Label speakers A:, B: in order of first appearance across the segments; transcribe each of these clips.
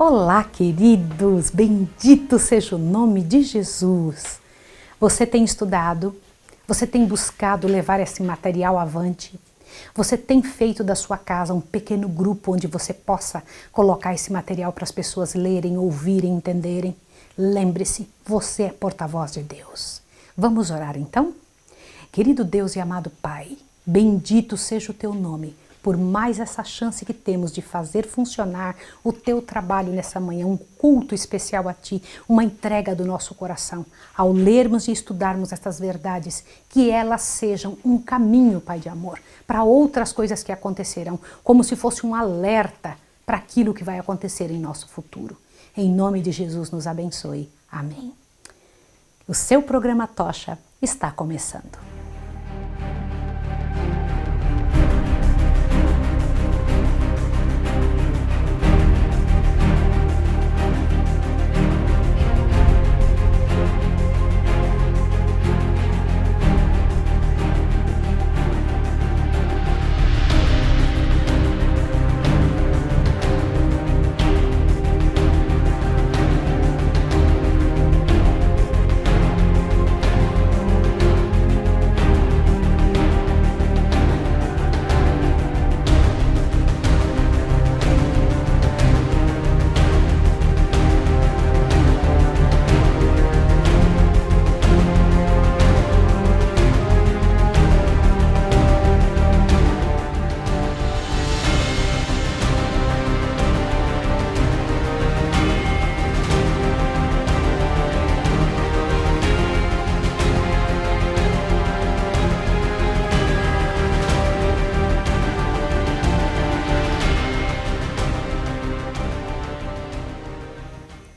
A: Olá, queridos! Bendito seja o nome de Jesus! Você tem estudado? Você tem buscado levar esse material avante? Você tem feito da sua casa um pequeno grupo onde você possa colocar esse material para as pessoas lerem, ouvirem, entenderem? Lembre-se, você é porta-voz de Deus. Vamos orar então? Querido Deus e amado Pai, bendito seja o teu nome por mais essa chance que temos de fazer funcionar o teu trabalho nessa manhã, um culto especial a ti, uma entrega do nosso coração. Ao lermos e estudarmos estas verdades, que elas sejam um caminho, Pai de amor, para outras coisas que acontecerão, como se fosse um alerta para aquilo que vai acontecer em nosso futuro. Em nome de Jesus nos abençoe. Amém. O seu programa Tocha está começando.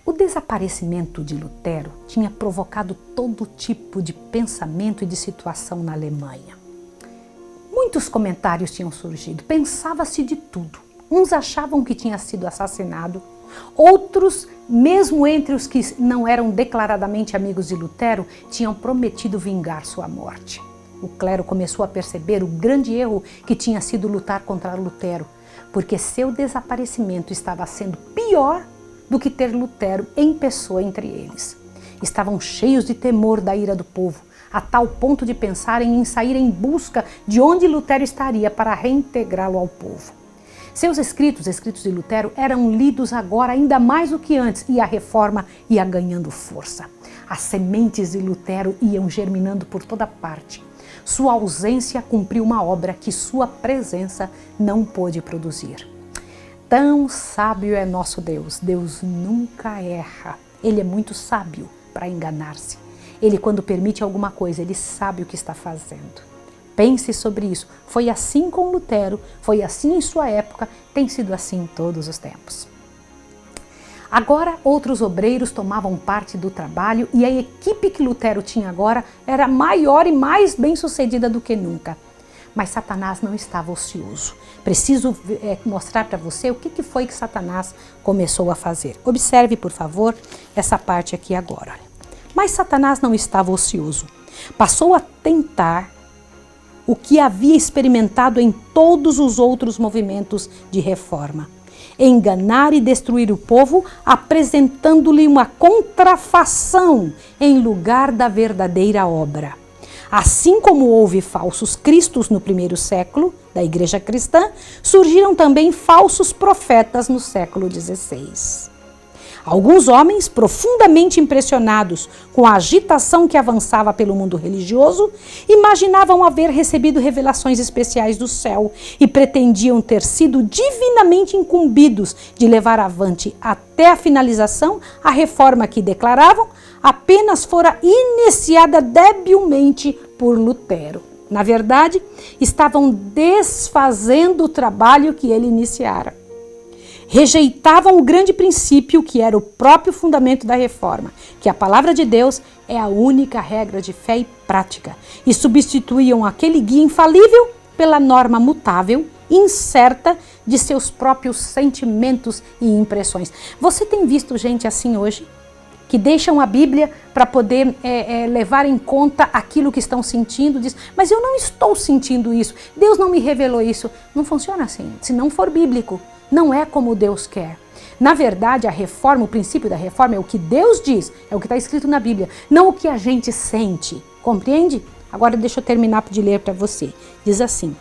A: O desaparecimento de Lutero tinha provocado todo tipo de pensamento e de situação na Alemanha. Muitos comentários tinham surgido, pensava-se de tudo. Uns achavam que tinha sido assassinado, outros, mesmo entre os que não eram declaradamente amigos de Lutero, tinham prometido vingar sua morte. O clero começou a perceber o grande erro que tinha sido lutar contra Lutero, porque seu desaparecimento estava sendo pior do que ter Lutero em pessoa entre eles. Estavam cheios de temor da ira do povo, a tal ponto de pensarem em sair em busca de onde Lutero estaria para reintegrá-lo ao povo. Seus escritos de Lutero, eram lidos agora ainda mais do que antes e a reforma ia ganhando força. As sementes de Lutero iam germinando por toda parte. Sua ausência cumpriu uma obra que sua presença não pôde produzir. Tão sábio é nosso Deus. Deus nunca erra. Ele é muito sábio para enganar-se. Ele, quando permite alguma coisa, ele sabe o que está fazendo. Pense sobre isso. Foi assim com Lutero, foi assim em sua época, tem sido assim em todos os tempos. Agora, outros obreiros tomavam parte do trabalho e a equipe que Lutero tinha agora era maior e mais bem-sucedida do que nunca. Mas Satanás não estava ocioso. Preciso mostrar para você o que foi que Satanás começou a fazer. Observe, por favor, essa parte aqui agora. Mas Satanás não estava ocioso. Passou a tentar o que havia experimentado em todos os outros movimentos de reforma. Enganar e destruir o povo, apresentando-lhe uma contrafação em lugar da verdadeira obra. Assim como houve falsos cristos no primeiro século da igreja cristã, surgiram também falsos profetas no século XVI. Alguns homens, profundamente impressionados com a agitação que avançava pelo mundo religioso, imaginavam haver recebido revelações especiais do céu e pretendiam ter sido divinamente incumbidos de levar avante até a finalização a reforma que declaravam apenas fora iniciada debilmente por Lutero. Na verdade, estavam desfazendo o trabalho que ele iniciara. Rejeitavam o grande princípio que era o próprio fundamento da reforma, que a palavra de Deus é a única regra de fé e prática, e substituíam aquele guia infalível pela norma mutável, incerta de seus próprios sentimentos e impressões. Você tem visto gente assim hoje? que deixam a Bíblia para poder levar em conta aquilo que estão sentindo. Diz, mas eu não estou sentindo isso, Deus não me revelou isso. Não funciona assim, se não for bíblico, não é como Deus quer. Na verdade, a reforma, o princípio da reforma é o que Deus diz, é o que está escrito na Bíblia, não o que a gente sente, compreende? Agora deixa eu terminar de ler para você. Diz assim: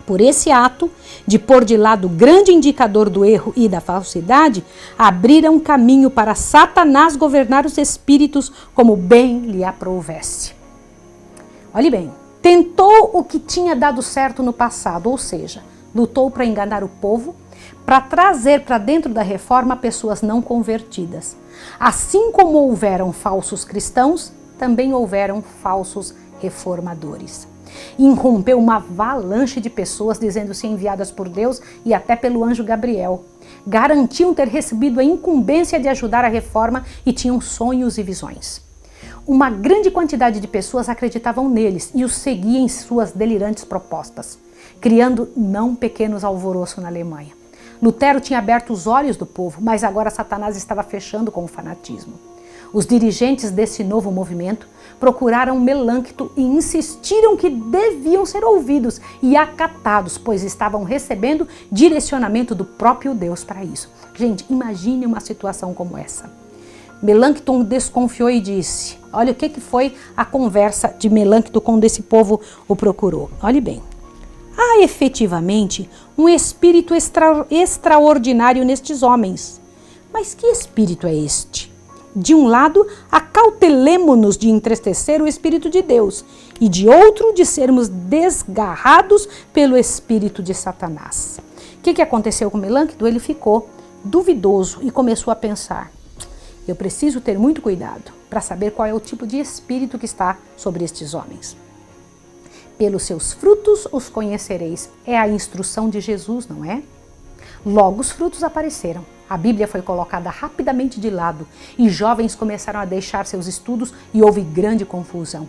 A: por esse ato de pôr de lado o grande indicador do erro e da falsidade, abriram caminho para Satanás governar os espíritos como bem lhe aprouvesse. Olhe bem, tentou o que tinha dado certo no passado, ou seja, lutou para enganar o povo, para trazer para dentro da reforma pessoas não convertidas. Assim como houveram falsos cristãos, também houveram falsos reformadores. Irrompeu uma avalanche de pessoas dizendo-se enviadas por Deus e até pelo anjo Gabriel. Garantiam ter recebido a incumbência de ajudar a reforma e tinham sonhos e visões. Uma grande quantidade de pessoas acreditavam neles e os seguiam em suas delirantes propostas, criando não pequenos alvoroços na Alemanha. Lutero tinha aberto os olhos do povo, mas agora Satanás estava fechando com o fanatismo. Os dirigentes desse novo movimento procuraram Melâncto e insistiram que deviam ser ouvidos e acatados, pois estavam recebendo direcionamento do próprio Deus para isso. Gente, imagine uma situação como essa. Melâncto desconfiou e disse, olha o que foi a conversa de Melâncto quando esse povo o procurou. Olhe bem. Há efetivamente um espírito extraordinário nestes homens. Mas que espírito é este? De um lado, acautelemo-nos de entristecer o Espírito de Deus, e de outro, de sermos desgarrados pelo Espírito de Satanás. O que aconteceu com Melâncto? Ele ficou duvidoso e começou a pensar, eu preciso ter muito cuidado para saber qual é o tipo de espírito que está sobre estes homens. Pelos seus frutos os conhecereis. É a instrução de Jesus, não é? Logo os frutos apareceram. A Bíblia foi colocada rapidamente de lado e jovens começaram a deixar seus estudos e houve grande confusão.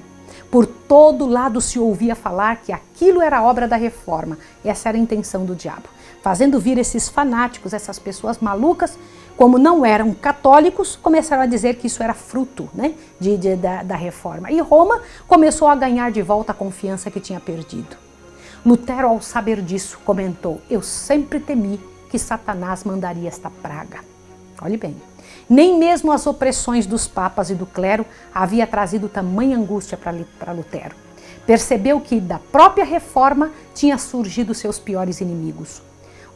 A: Por todo lado se ouvia falar que aquilo era obra da reforma. Essa era a intenção do diabo. Fazendo vir esses fanáticos, essas pessoas malucas, como não eram católicos, começaram a dizer que isso era fruto, né, da reforma. E Roma começou a ganhar de volta a confiança que tinha perdido. Lutero, ao saber disso, comentou, eu sempre temi que Satanás mandaria esta praga. Olhe bem, nem mesmo as opressões dos papas e do clero havia trazido tamanha angústia para Lutero. Percebeu que da própria reforma tinha surgido seus piores inimigos.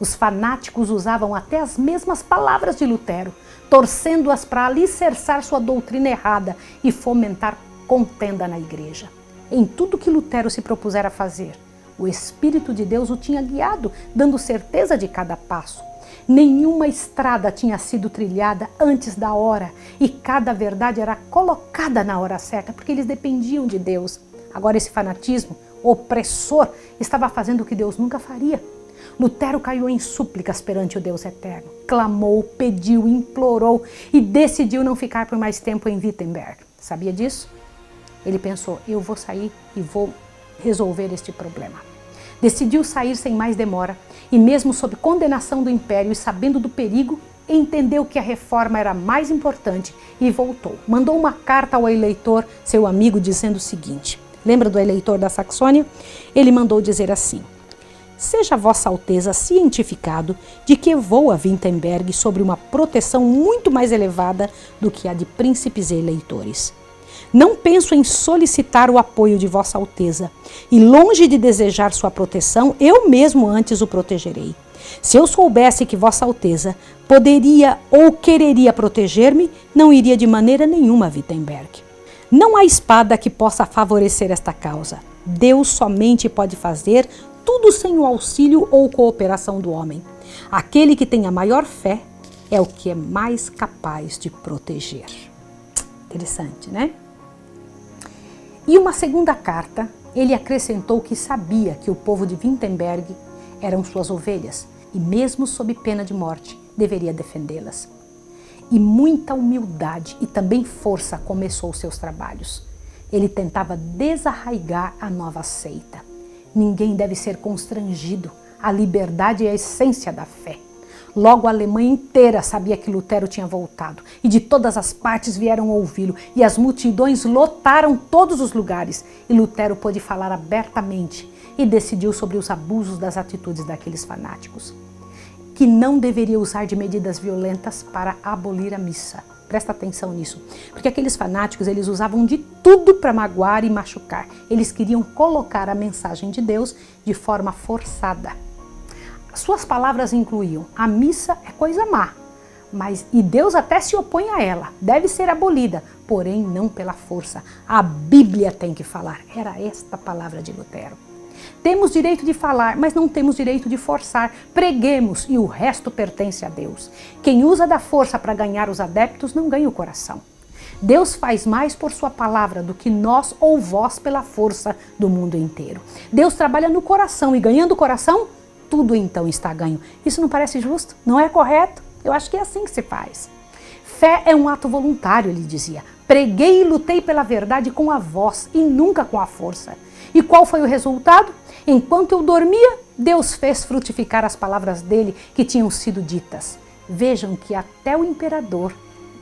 A: Os fanáticos usavam até as mesmas palavras de Lutero, torcendo-as para alicerçar sua doutrina errada e fomentar contenda na igreja. Em tudo que Lutero se propusera a fazer, o Espírito de Deus o tinha guiado, dando certeza de cada passo. Nenhuma estrada tinha sido trilhada antes da hora e cada verdade era colocada na hora certa, porque eles dependiam de Deus. Agora esse fanatismo opressor estava fazendo o que Deus nunca faria. Lutero caiu em súplicas perante o Deus eterno, clamou, pediu, implorou e decidiu não ficar por mais tempo em Wittenberg. Sabia disso? Ele pensou, eu vou sair e vou resolver este problema. Decidiu sair sem mais demora e mesmo sob condenação do império e sabendo do perigo, entendeu que a reforma era mais importante e voltou. Mandou uma carta ao eleitor, seu amigo, dizendo o seguinte, lembra do eleitor da Saxônia? Ele mandou dizer assim, seja Vossa Alteza cientificado de que vou a Wittenberg sobre uma proteção muito mais elevada do que a de príncipes e eleitores. Não penso em solicitar o apoio de Vossa Alteza, e longe de desejar sua proteção, eu mesmo antes o protegerei. Se eu soubesse que Vossa Alteza poderia ou quereria proteger-me, não iria de maneira nenhuma a Wittenberg. Não há espada que possa favorecer esta causa. Deus somente pode fazer tudo sem o auxílio ou cooperação do homem. Aquele que tem a maior fé é o que é mais capaz de proteger. Interessante, né? E uma segunda carta, ele acrescentou que sabia que o povo de Wittenberg eram suas ovelhas e mesmo sob pena de morte, deveria defendê-las. E muita humildade e também força começou seus trabalhos. Ele tentava desarraigar a nova seita. Ninguém deve ser constrangido. A liberdade é a essência da fé. Logo a Alemanha inteira sabia que Lutero tinha voltado, e de todas as partes vieram ouvi-lo, e as multidões lotaram todos os lugares, e Lutero pôde falar abertamente e decidiu sobre os abusos das atitudes daqueles fanáticos, que não deveria usar de medidas violentas para abolir a missa. Presta atenção nisso, porque aqueles fanáticos, eles usavam de tudo para magoar e machucar. Eles queriam colocar a mensagem de Deus de forma forçada. Suas palavras incluíam: a missa é coisa má, e Deus até se opõe a ela, deve ser abolida, porém não pela força. A Bíblia tem que falar. Era esta a palavra de Lutero. Temos direito de falar, mas não temos direito de forçar. Preguemos e o resto pertence a Deus. Quem usa da força para ganhar os adeptos não ganha o coração. Deus faz mais por sua palavra do que nós ou vós pela força do mundo inteiro. Deus trabalha no coração e ganhando o coração, tudo então está ganho. Isso não parece justo? Não é correto? Eu acho que é assim que se faz. Fé é um ato voluntário, ele dizia. Preguei e lutei pela verdade com a voz e nunca com a força. E qual foi o resultado? Enquanto eu dormia, Deus fez frutificar as palavras dele que tinham sido ditas. Vejam que até o imperador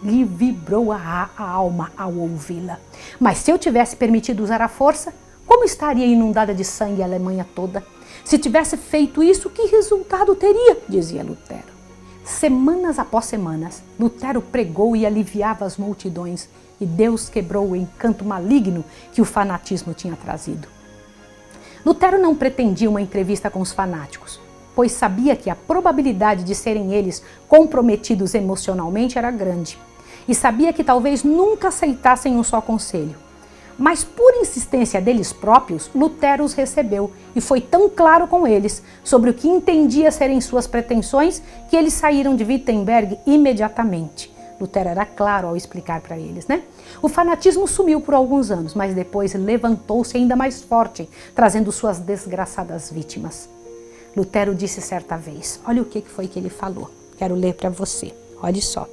A: lhe vibrou a alma ao ouvi-la. Mas se eu tivesse permitido usar a força, como estaria inundada de sangue a Alemanha toda? Se tivesse feito isso, que resultado teria? Dizia Lutero. Semanas após semanas, Lutero pregou e aliviava as multidões, e Deus quebrou o encanto maligno que o fanatismo tinha trazido. Lutero não pretendia uma entrevista com os fanáticos, pois sabia que a probabilidade de serem eles comprometidos emocionalmente era grande, e sabia que talvez nunca aceitassem um só conselho. Mas por insistência deles próprios, Lutero os recebeu e foi tão claro com eles sobre o que entendia serem suas pretensões que eles saíram de Wittenberg imediatamente. Lutero era claro ao explicar para eles, né? O fanatismo sumiu por alguns anos, mas depois levantou-se ainda mais forte, trazendo suas desgraçadas vítimas. Lutero disse certa vez, olha o que foi que ele falou, quero ler para você, olha só.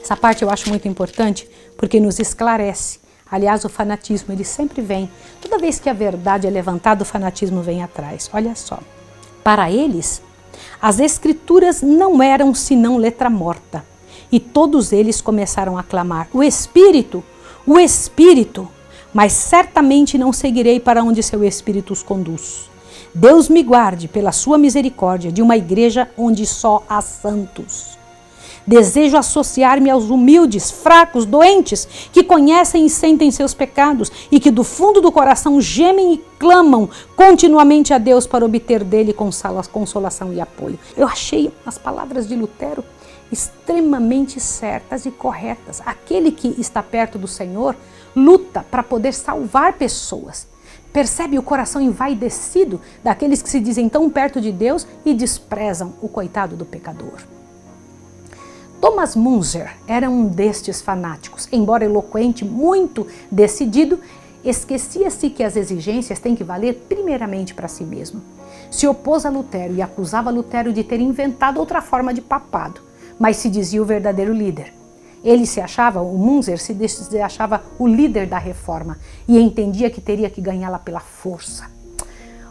A: Essa parte eu acho muito importante porque nos esclarece. Aliás, o fanatismo, ele sempre vem. Toda vez que a verdade é levantada, o fanatismo vem atrás. Olha só. Para eles, as escrituras não eram senão letra morta. E todos eles começaram a clamar, o Espírito, mas certamente não seguirei para onde seu Espírito os conduz. Deus me guarde, pela sua misericórdia, de uma igreja onde só há santos. Desejo associar-me aos humildes, fracos, doentes, que conhecem e sentem seus pecados e que do fundo do coração gemem e clamam continuamente a Deus para obter dele consolação e apoio. Eu achei as palavras de Lutero extremamente certas e corretas. Aquele que está perto do Senhor luta para poder salvar pessoas. Percebe o coração envaidecido daqueles que se dizem tão perto de Deus e desprezam o coitado do pecador. Thomas Müntzer era um destes fanáticos. Embora eloquente, muito decidido, esquecia-se que as exigências têm que valer primeiramente para si mesmo. Se opôs a Lutero e acusava Lutero de ter inventado outra forma de papado, mas se dizia o verdadeiro líder. Ele se achava, o Müntzer se achava o líder da reforma e entendia que teria que ganhá-la pela força.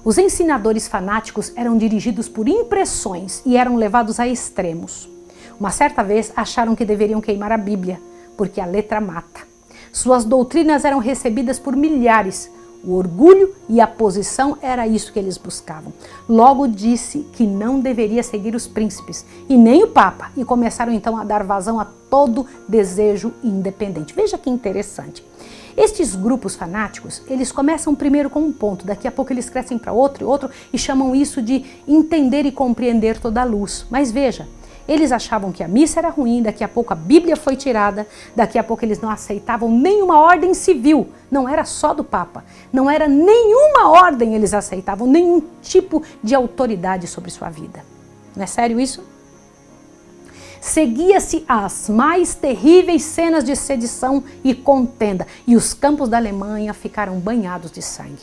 A: Os ensinadores fanáticos eram dirigidos por impressões e eram levados a extremos. Uma certa vez acharam que deveriam queimar a Bíblia, porque a letra mata. Suas doutrinas eram recebidas por milhares. O orgulho e a posição era isso que eles buscavam. Logo disse que não deveria seguir os príncipes e nem o Papa, e começaram então a dar vazão a todo desejo independente. Veja que interessante. Estes grupos fanáticos, eles começam primeiro com um ponto, daqui a pouco eles crescem para outro e outro e chamam isso de entender e compreender toda a luz. Mas veja, eles achavam que a missa era ruim, daqui a pouco a Bíblia foi tirada, daqui a pouco eles não aceitavam nenhuma ordem civil, não era só do Papa, não era nenhuma ordem eles aceitavam, nenhum tipo de autoridade sobre sua vida. Não é sério isso? Seguia-se as mais terríveis cenas de sedição e contenda, e os campos da Alemanha ficaram banhados de sangue.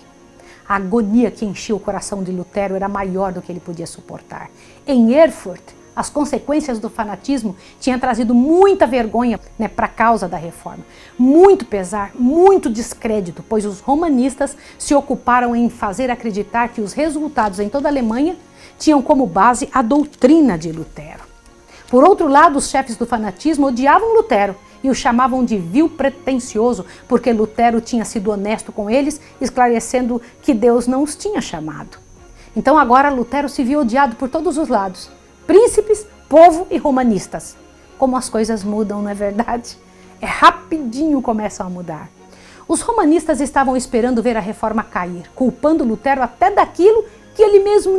A: A agonia que enchia o coração de Lutero era maior do que ele podia suportar. Em Erfurt, as consequências do fanatismo tinham trazido muita vergonha para a causa da reforma. Muito pesar, muito descrédito, pois os romanistas se ocuparam em fazer acreditar que os resultados em toda a Alemanha tinham como base a doutrina de Lutero. Por outro lado, os chefes do fanatismo odiavam Lutero e o chamavam de vil pretensioso, porque Lutero tinha sido honesto com eles, esclarecendo que Deus não os tinha chamado. Então agora Lutero se viu odiado por todos os lados, príncipes, povo e romanistas. Como as coisas mudam, não é verdade? Rapidinho começam a mudar. Os romanistas estavam esperando ver a reforma cair, culpando Lutero até daquilo que ele mesmo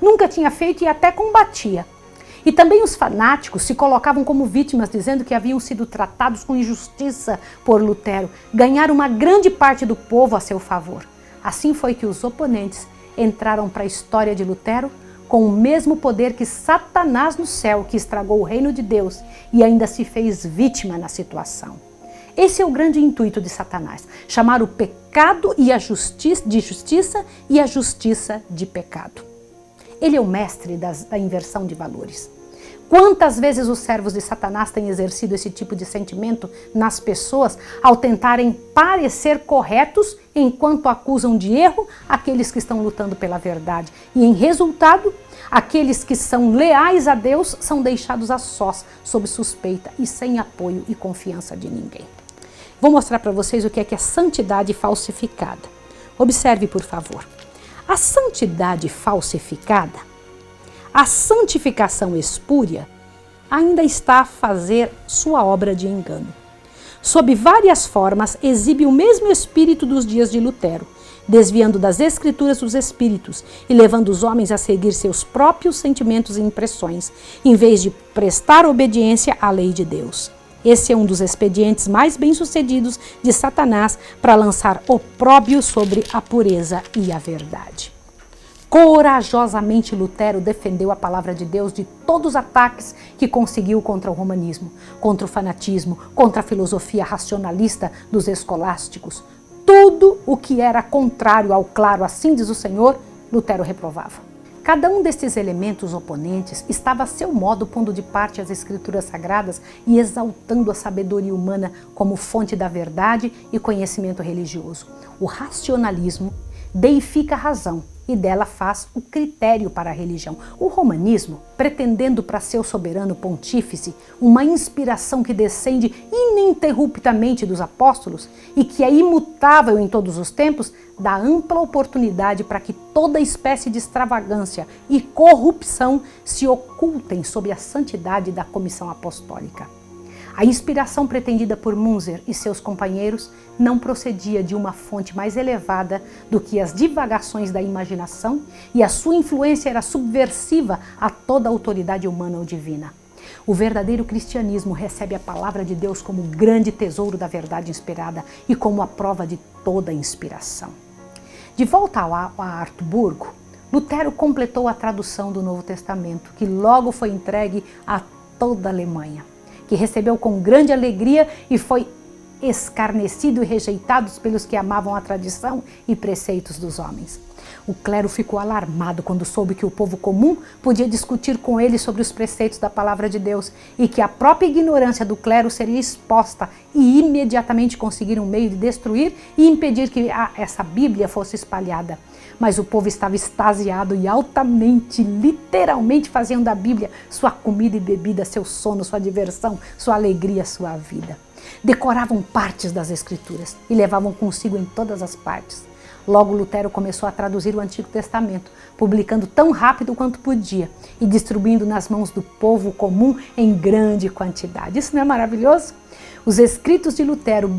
A: nunca tinha feito e até combatia. E também os fanáticos se colocavam como vítimas, dizendo que haviam sido tratados com injustiça por Lutero, ganharam uma grande parte do povo a seu favor. Assim foi que os oponentes entraram para a história de Lutero com o mesmo poder que Satanás no céu, que estragou o reino de Deus e ainda se fez vítima na situação. Esse é o grande intuito de Satanás, chamar o pecado e a justiça de justiça e a justiça de pecado. Ele é o mestre da inversão de valores. Quantas vezes os servos de Satanás têm exercido esse tipo de sentimento nas pessoas ao tentarem parecer corretos enquanto acusam de erro aqueles que estão lutando pela verdade. E em resultado, aqueles que são leais a Deus são deixados a sós, sob suspeita e sem apoio e confiança de ninguém. Vou mostrar para vocês o que é santidade falsificada. Observe, por favor. A santidade falsificada, a santificação espúria, ainda está a fazer sua obra de engano. Sob várias formas, exibe o mesmo espírito dos dias de Lutero, desviando das escrituras os espíritos e levando os homens a seguir seus próprios sentimentos e impressões, em vez de prestar obediência à lei de Deus. Esse é um dos expedientes mais bem-sucedidos de Satanás para lançar opróbrio sobre a pureza e a verdade. Corajosamente Lutero defendeu a palavra de Deus de todos os ataques que conseguiu contra o romanismo, contra o fanatismo, contra a filosofia racionalista dos escolásticos. Tudo o que era contrário ao claro, assim diz o Senhor, Lutero reprovava. Cada um destes elementos oponentes estava a seu modo pondo de parte as escrituras sagradas e exaltando a sabedoria humana como fonte da verdade e conhecimento religioso. O racionalismo deifica a razão e dela faz o critério para a religião. O romanismo, pretendendo para seu soberano pontífice uma inspiração que descende ininterruptamente dos apóstolos e que é imutável em todos os tempos, dá ampla oportunidade para que toda espécie de extravagância e corrupção se ocultem sob a santidade da comissão apostólica. A inspiração pretendida por Munzer e seus companheiros não procedia de uma fonte mais elevada do que as divagações da imaginação e a sua influência era subversiva a toda autoridade humana ou divina. O verdadeiro cristianismo recebe a palavra de Deus como grande tesouro da verdade inspirada e como a prova de toda inspiração. De volta a Hartburgo, Lutero completou a tradução do Novo Testamento, que logo foi entregue a toda a Alemanha, que recebeu com grande alegria e foi escarnecido e rejeitado pelos que amavam a tradição e preceitos dos homens. O clero ficou alarmado quando soube que o povo comum podia discutir com ele sobre os preceitos da palavra de Deus e que a própria ignorância do clero seria exposta e imediatamente conseguiram um meio de destruir e impedir que essa Bíblia fosse espalhada. Mas o povo estava extasiado e altamente, literalmente faziam da Bíblia sua comida e bebida, seu sono, sua diversão, sua alegria, sua vida. Decoravam partes das Escrituras e levavam consigo em todas as partes. Logo Lutero começou a traduzir o Antigo Testamento, publicando tão rápido quanto podia e distribuindo nas mãos do povo comum em grande quantidade. Isso não é maravilhoso? Os escritos de Lutero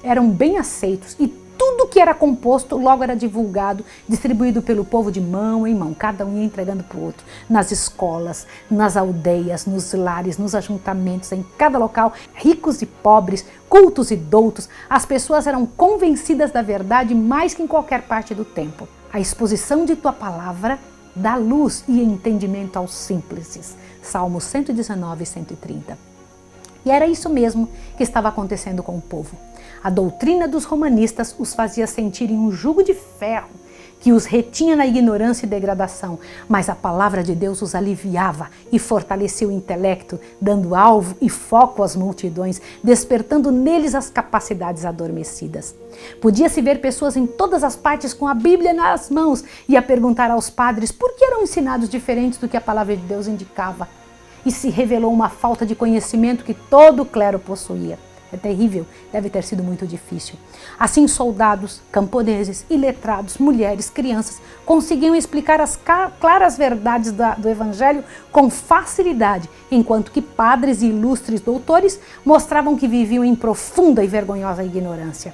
A: eram bem aceitos e tudo que era composto logo era divulgado, distribuído pelo povo de mão em mão, cada um ia entregando para o outro, nas escolas, nas aldeias, nos lares, nos ajuntamentos, em cada local, ricos e pobres, cultos e doutos, as pessoas eram convencidas da verdade mais que em qualquer parte do tempo. A exposição de tua palavra dá luz e entendimento aos simples. Salmos 119 e 130. E era isso mesmo que estava acontecendo com o povo. A doutrina dos romanistas os fazia sentirem um jugo de ferro que os retinha na ignorância e degradação, mas a palavra de Deus os aliviava e fortalecia o intelecto, dando alvo e foco às multidões, despertando neles as capacidades adormecidas. Podia-se ver pessoas em todas as partes com a Bíblia nas mãos e a perguntar aos padres por que eram ensinados diferentes do que a palavra de Deus indicava. E se revelou uma falta de conhecimento que todo o clero possuía. É terrível, deve ter sido muito difícil. Assim, soldados, camponeses, iletrados, mulheres, crianças conseguiam explicar as claras verdades do Evangelho com facilidade, enquanto que padres e ilustres doutores mostravam que viviam em profunda e vergonhosa ignorância.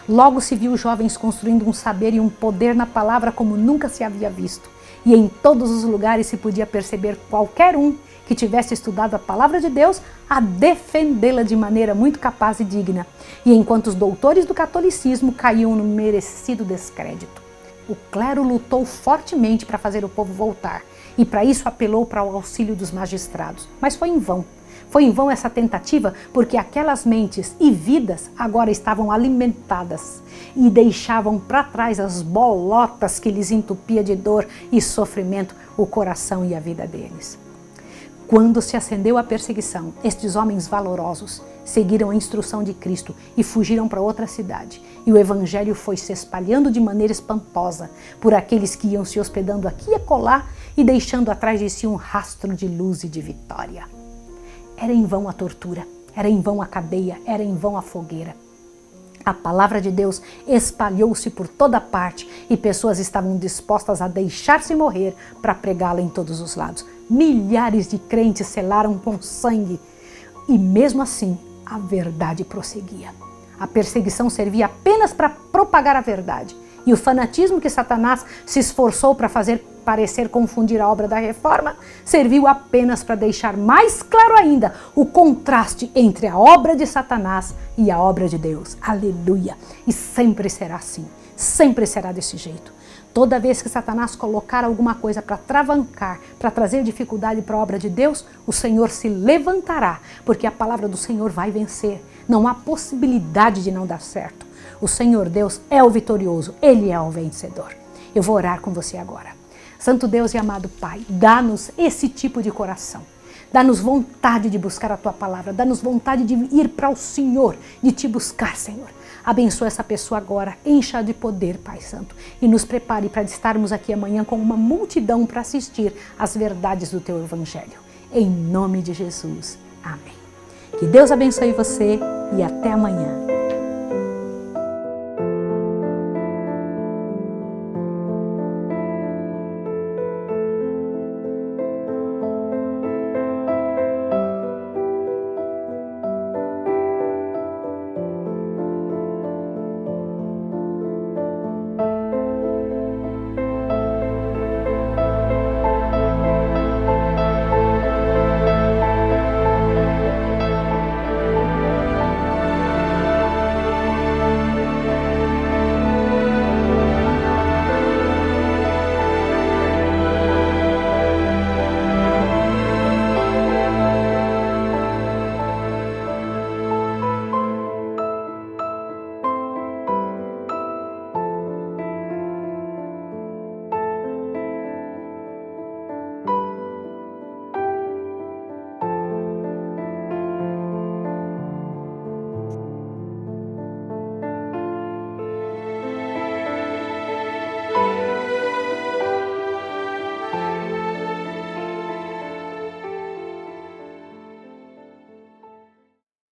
A: Logo se viu jovens construindo um saber e um poder na palavra como nunca se havia visto. E em todos os lugares se podia perceber qualquer um que tivesse estudado a palavra de Deus a defendê-la de maneira muito capaz e digna. E enquanto os doutores do catolicismo caíam no merecido descrédito. O clero lutou fortemente para fazer o povo voltar e para isso apelou para o auxílio dos magistrados. Mas foi em vão. Foi em vão essa tentativa porque aquelas mentes e vidas agora estavam alimentadas e deixavam para trás as bolotas que lhes entupia de dor e sofrimento o coração e a vida deles. Quando se acendeu a perseguição, estes homens valorosos seguiram a instrução de Cristo e fugiram para outra cidade. E o evangelho foi se espalhando de maneira espantosa por aqueles que iam se hospedando aqui e acolá e deixando atrás de si um rastro de luz e de vitória. Era em vão a tortura, era em vão a cadeia, era em vão a fogueira. A palavra de Deus espalhou-se por toda parte e pessoas estavam dispostas a deixar-se morrer para pregá-la em todos os lados. Milhares de crentes selaram com sangue e mesmo assim a verdade prosseguia. A perseguição servia apenas para propagar a verdade e o fanatismo que Satanás se esforçou para fazer parecer confundir a obra da reforma serviu apenas para deixar mais claro ainda o contraste entre a obra de Satanás e a obra de Deus. Aleluia! E sempre será assim, sempre será desse jeito. Toda vez que Satanás colocar alguma coisa para travancar, para trazer dificuldade para a obra de Deus, o Senhor se levantará, porque a palavra do Senhor vai vencer. Não há possibilidade de não dar certo. O Senhor Deus é o vitorioso, Ele é o vencedor. Eu vou orar com você agora. Santo Deus e amado Pai, dá-nos esse tipo de coração. Dá-nos vontade de buscar a Tua palavra, dá-nos vontade de ir para o Senhor, de Te buscar, Senhor. Abençoa essa pessoa agora, encha de poder, Pai Santo, e nos prepare para estarmos aqui amanhã com uma multidão para assistir às verdades do Teu Evangelho. Em nome de Jesus. Amém. Que Deus abençoe você e até amanhã.